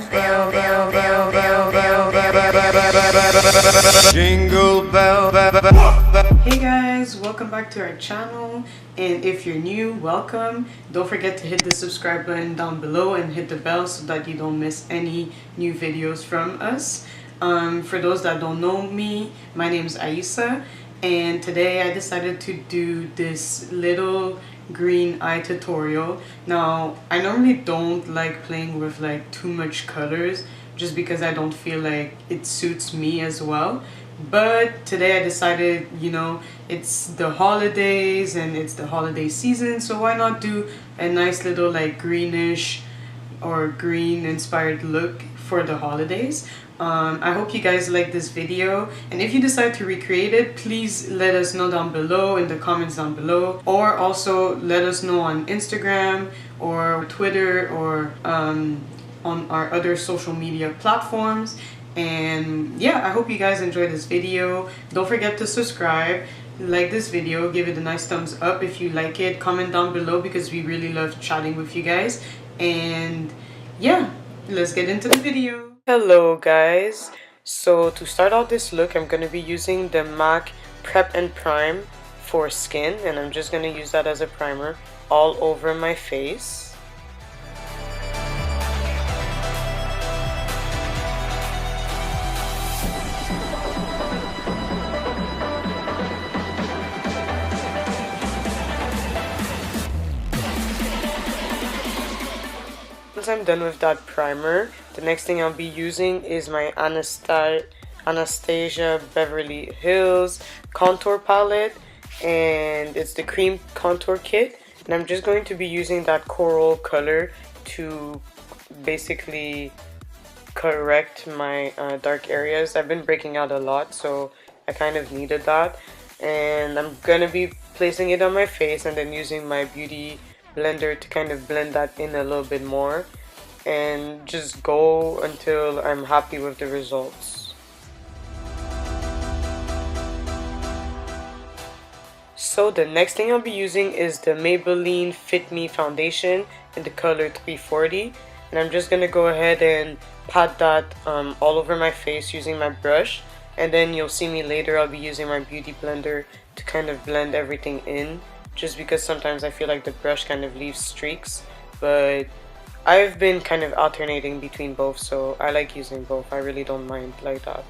bell, bell, bell, bell, bell, bell, jingle bell, bell. Hey guys, welcome back to our channel, and if you're new, welcome. Don't forget to hit the subscribe button down below and hit the bell so that you don't miss any new videos from us. For those that don't know me, my name is Aisa, and today I decided to do this little green eye tutorial. Now, I normally don't like playing with like too much colors just because I don't feel like it suits me as well. But today I decided, you know, it's the holidays and it's the holiday season, so why not do a nice little like greenish or green inspired look for the holidays. I hope you guys like this video, and if you decide to recreate it, please let us know down below in the comments down below, or also let us know on Instagram or Twitter or on our other social media platforms. And yeah, I hope you guys enjoyed this video. Don't forget to subscribe, like this video, give it a nice thumbs up if you like it, comment down below because we really love chatting with you guys. And yeah, let's get into the video. Hello guys, so to start out this look, I'm going to be using the MAC Prep+Prime for skin, and I'm just going to use that as a primer all over my face. Once I'm done with that primer, the next thing I'll be using is my Anastasia Beverly Hills contour palette, and it's the cream contour kit, and I'm just going to be using that coral color to basically correct my dark areas. I've been breaking out a lot, so I kind of needed that, and I'm gonna be placing it on my face and then using my beauty blender to kind of blend that in a little bit more, and just go until I'm happy with the results. So the next thing I'll be using is the Maybelline Fit Me foundation in the color 340, and I'm just gonna go ahead and pat that all over my face using my brush, and then you'll see me later, I'll be using my beauty blender to kind of blend everything in, just because sometimes I feel like the brush kind of leaves streaks, but I've been kind of alternating between both, so I like using both. I really don't mind like that.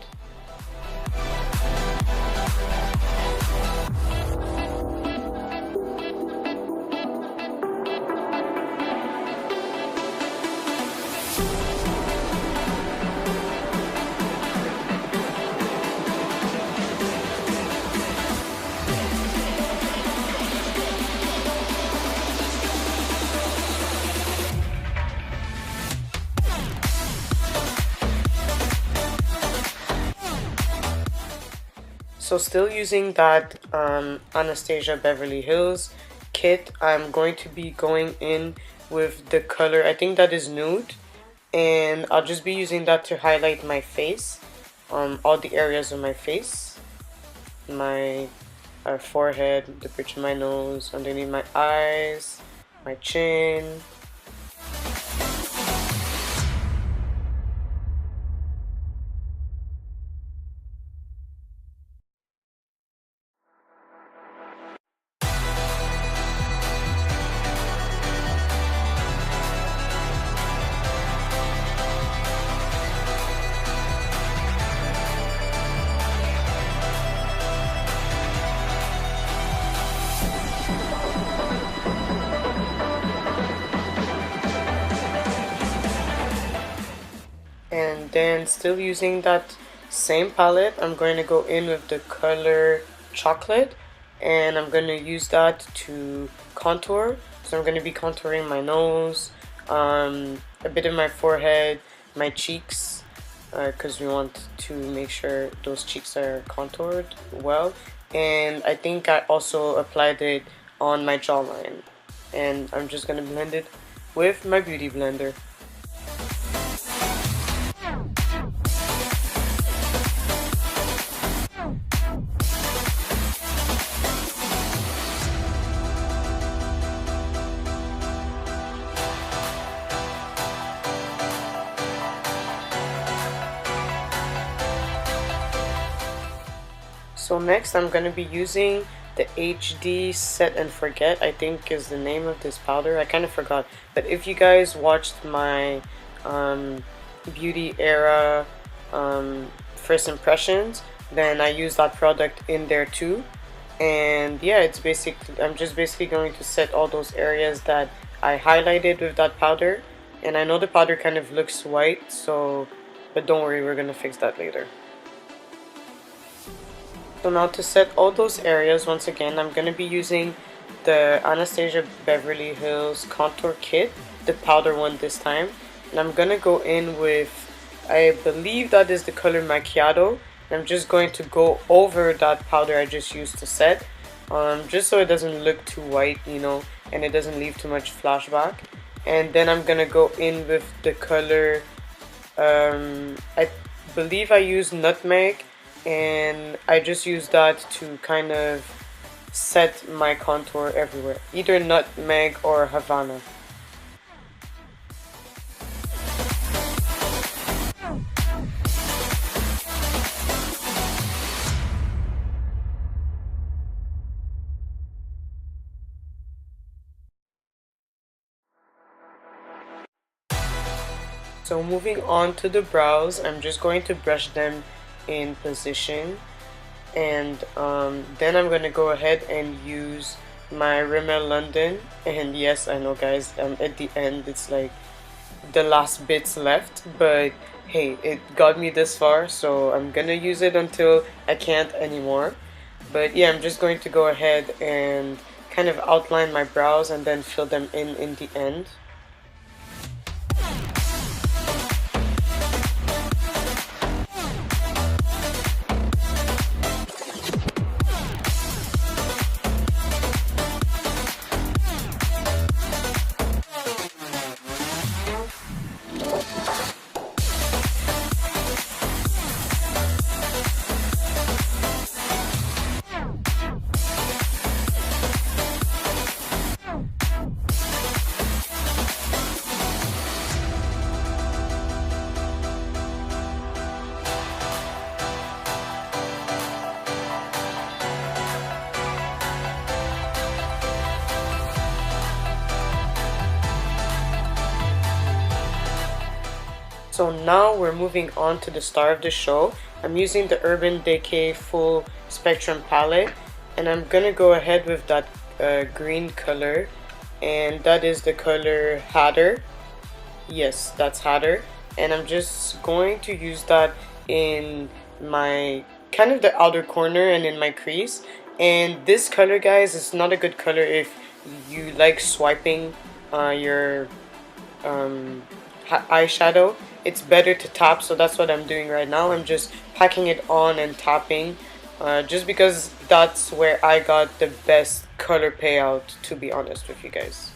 So still using that Anastasia Beverly Hills kit, I'm going to be going in with the color, I think that is Nude, and I'll just be using that to highlight my face, all the areas of my face, my forehead, the bridge of my nose, underneath my eyes, my chin. And then still using that same palette, I'm going to go in with the color Chocolate, and I'm going to use that to contour. So I'm going to be contouring my nose, a bit of my forehead, my cheeks, because we want to make sure those cheeks are contoured well. And I think I also applied it on my jawline, and I'm just going to blend it with my beauty blender. So next I'm going to be using the HD Set and Forget, I think is the name of this powder. I kind of forgot. But if you guys watched my beauty era first impressions, then I use that product in there too. And yeah, it's basically, I'm just basically going to set all those areas that I highlighted with that powder. And I know the powder kind of looks white, so, but don't worry, we're gonna fix that later. So now to set all those areas, once again, I'm gonna be using the Anastasia Beverly Hills Contour Kit, the powder one this time. And I'm gonna go in with, I believe that is the color Macchiato. I'm just going to go over that powder I just used to set, just so it doesn't look too white, you know, and it doesn't leave too much flashback. And then I'm gonna go in with the color, I believe I used Nutmeg, and I just used that to kind of set my contour everywhere, either Nutmeg or Havana. So moving on to the brows, I'm just going to brush them in position, and then I'm going to go ahead and use my Rimmel London. And yes, I know guys, at the end it's like the last bits left, but hey, it got me this far, so I'm gonna use it until I can't anymore. But yeah, I'm just going to go ahead and kind of outline my brows and then fill them in the end. So now we're moving on to the star of the show. I'm using the Urban Decay Full Spectrum palette, and I'm gonna go ahead with that green color, and that is the color Hatter. Yes, that's Hatter. And I'm just going to use that in my kind of the outer corner and in my crease. And this color, guys, is not a good color if you like swiping your eyeshadow. It's better to tap, so that's what I'm doing right now. I'm just packing it on and tapping, just because that's where I got the best color payout, to be honest with you guys.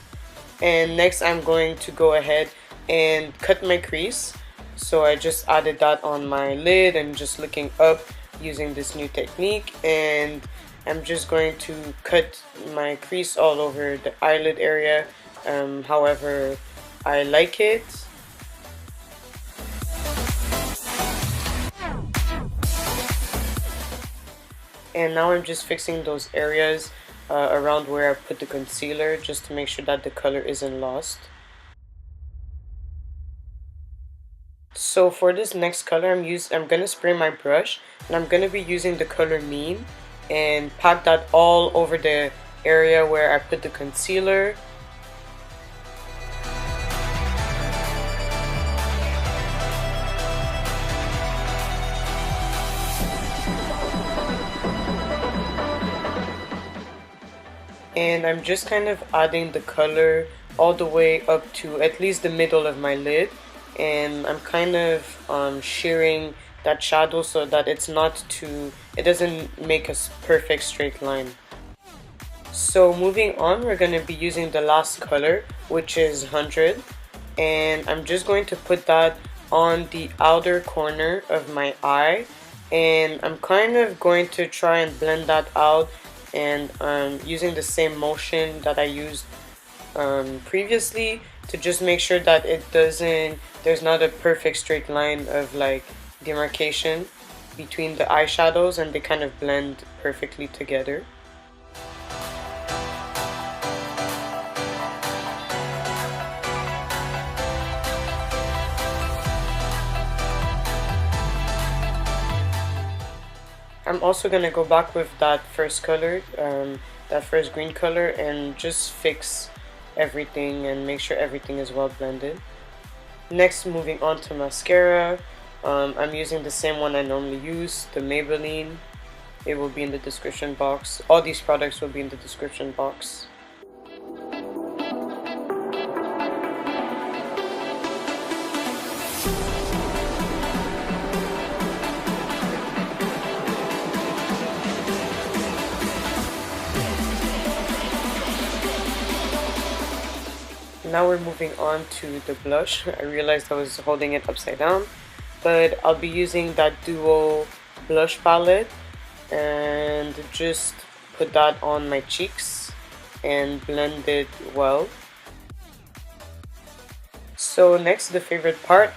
And next I'm going to go ahead and cut my crease. So I just added that on my lid and just looking up using this new technique, and I'm just going to cut my crease all over the eyelid area, however I like it. And now I'm just fixing those areas around where I put the concealer, just to make sure that the color isn't lost. So for this next color, I'm gonna spray my brush, and I'm gonna be using the color Mean and pack that all over the area where I put the concealer. And I'm just kind of adding the color all the way up to at least the middle of my lid, and I'm kind of shearing that shadow so that it doesn't make a perfect straight line. So moving on, we're going to be using the last color, which is 100, and I'm just going to put that on the outer corner of my eye, and I'm kind of going to try and blend that out, and using the same motion that I used previously, to just make sure that there's not a perfect straight line of like demarcation. between the eyeshadows and they kind of blend perfectly together. I'm also going to go back with that first color, that first green color, and just fix everything and make sure everything is well blended. Next, moving on to mascara. I'm using the same one I normally use, the Maybelline. It will be in the description box. All these products will be in the description box. Now we're moving on to the blush. I realized I was holding it upside down, but I'll be using that Duo blush palette and just put that on my cheeks and blend it well. So next, the favorite part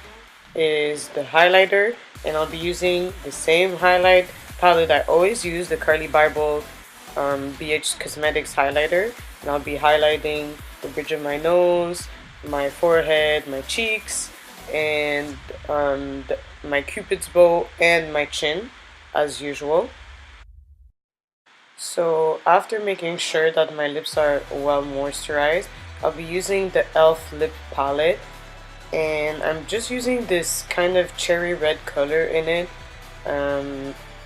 is the highlighter, and I'll be using the same highlight palette I always use, the Carli Bybel BH Cosmetics highlighter, and I'll be highlighting the bridge of my nose, my forehead, my cheeks, and my cupid's bow and my chin as usual. So after making sure that my lips are well moisturized, I'll be using the e.l.f. lip palette, and I'm just using this kind of cherry red color in it.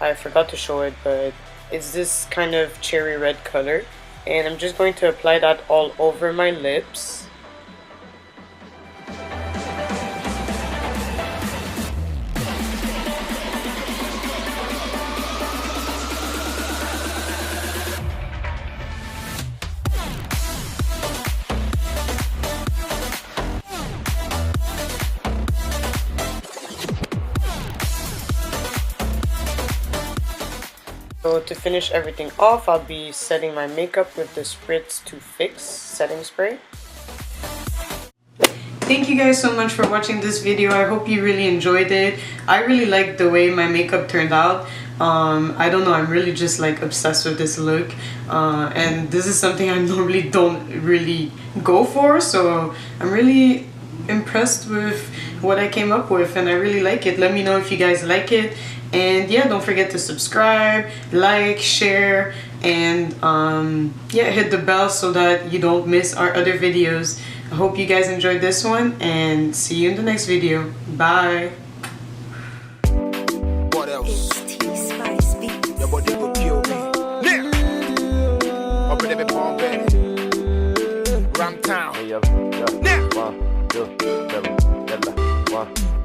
I forgot to show it, but it's this kind of cherry red color, and I'm just going to apply that all over my lips. So to finish everything off, I'll be setting my makeup with the Spritz to Fix setting spray. Thank you guys so much for watching this video. I hope you really enjoyed it. I really liked the way my makeup turned out. I don't know, I'm really just like obsessed with this look. And this is something I normally don't really go for. So I'm really impressed with what I came up with, and I really like it. Let me know if you guys like it. And yeah, don't forget to subscribe, like, share, and yeah, hit the bell so that you don't miss our other videos. I hope you guys enjoyed this one, and see you in the next video. Bye. What else? Your body will kill me. Yeah. Up in every palm bed. Ram town. Yeah. 1, 2, 3, 4.